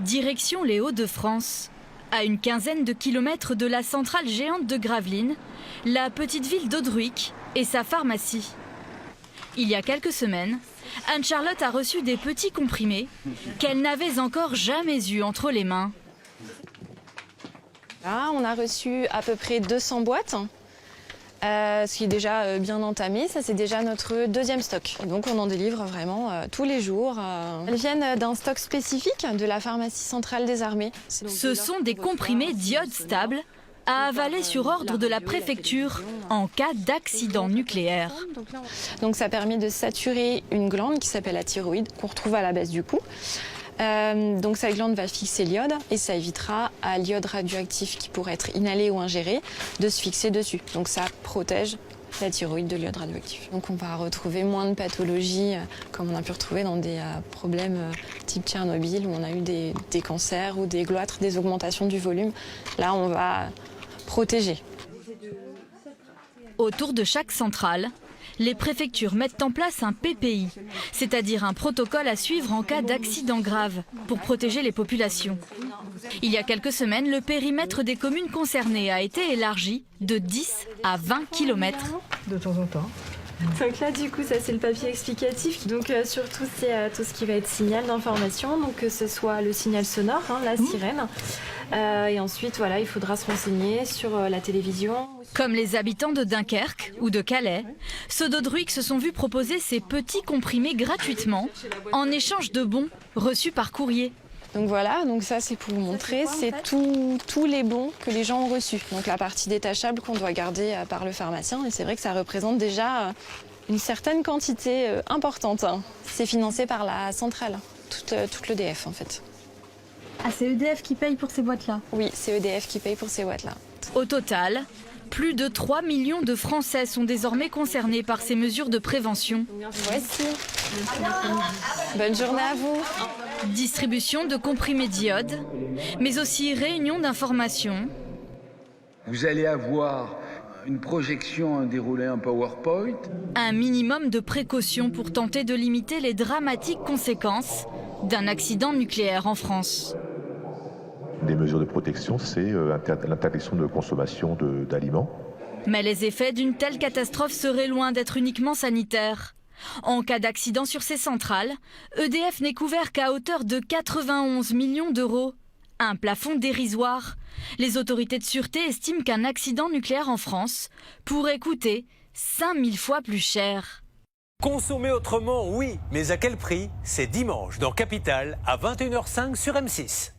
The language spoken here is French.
Direction les Hauts-de-France. À une quinzaine de kilomètres de la centrale géante de Gravelines, la petite ville d'Audruic et sa pharmacie. Il y a quelques semaines, Anne-Charlotte a reçu des petits comprimés qu'elle n'avait encore jamais eus entre les mains. Là, on a reçu à peu près 200 boîtes, ce qui est déjà bien entamé. Ça, c'est déjà notre deuxième stock. Donc, on en délivre vraiment tous les jours. Elles viennent d'un stock spécifique de la pharmacie centrale des armées. Ce sont des comprimés d'iode stable à avaler sur ordre de la préfecture en cas d'accident nucléaire. Donc, ça permet de saturer une glande qui s'appelle la thyroïde, qu'on retrouve à la base du cou. Donc cette glande va fixer l'iode et ça évitera à l'iode radioactif qui pourrait être inhalé ou ingéré de se fixer dessus. Donc ça protège la thyroïde de l'iode radioactif. Donc on va retrouver moins de pathologies comme on a pu retrouver dans des problèmes type Tchernobyl où on a eu des cancers ou des gloîtres, des augmentations du volume. Là on va protéger. Autour de chaque centrale, les préfectures mettent en place un PPI, c'est-à-dire un protocole à suivre en cas d'accident grave pour protéger les populations. Il y a quelques semaines, le périmètre des communes concernées a été élargi de 10 à 20 km. De temps en temps. Donc là, du coup, ça c'est le papier explicatif. Donc surtout, c'est tout ce qui va être signal d'information, donc que ce soit le signal sonore, la sirène. Et ensuite, voilà, il faudra se renseigner sur la télévision. Comme les habitants de Dunkerque ou de Calais, ceux d'Audruic se sont vus proposer ces petits comprimés gratuitement en échange de bons reçus par courrier. Donc voilà, donc ça c'est pour vous montrer, c'est tous les bons que les gens ont reçus. Donc la partie détachable qu'on doit garder par le pharmacien. Et c'est vrai que ça représente déjà une certaine quantité importante. C'est financé par la centrale, toute l'EDF en fait. Ah, c'est EDF qui paye pour ces boîtes-là? Oui, c'est EDF qui paye pour ces boîtes-là. Au total, plus de 3 millions de Français sont désormais concernés par ces mesures de prévention. Voici. Bonne journée à vous. Distribution de comprimés d'iode, mais aussi réunion d'information. Vous allez avoir une projection, un déroulé, un PowerPoint. Un minimum de précautions pour tenter de limiter les dramatiques conséquences d'un accident nucléaire en France. Des mesures de protection, c'est l'interdiction de consommation d'aliments. Mais les effets d'une telle catastrophe seraient loin d'être uniquement sanitaires. En cas d'accident sur ces centrales, EDF n'est couvert qu'à hauteur de 91 millions d'euros. Un plafond dérisoire. Les autorités de sûreté estiment qu'un accident nucléaire en France pourrait coûter 5000 fois plus cher. Consommer autrement, oui, mais à quel prix? C'est dimanche dans Capital à 21h05 sur M6.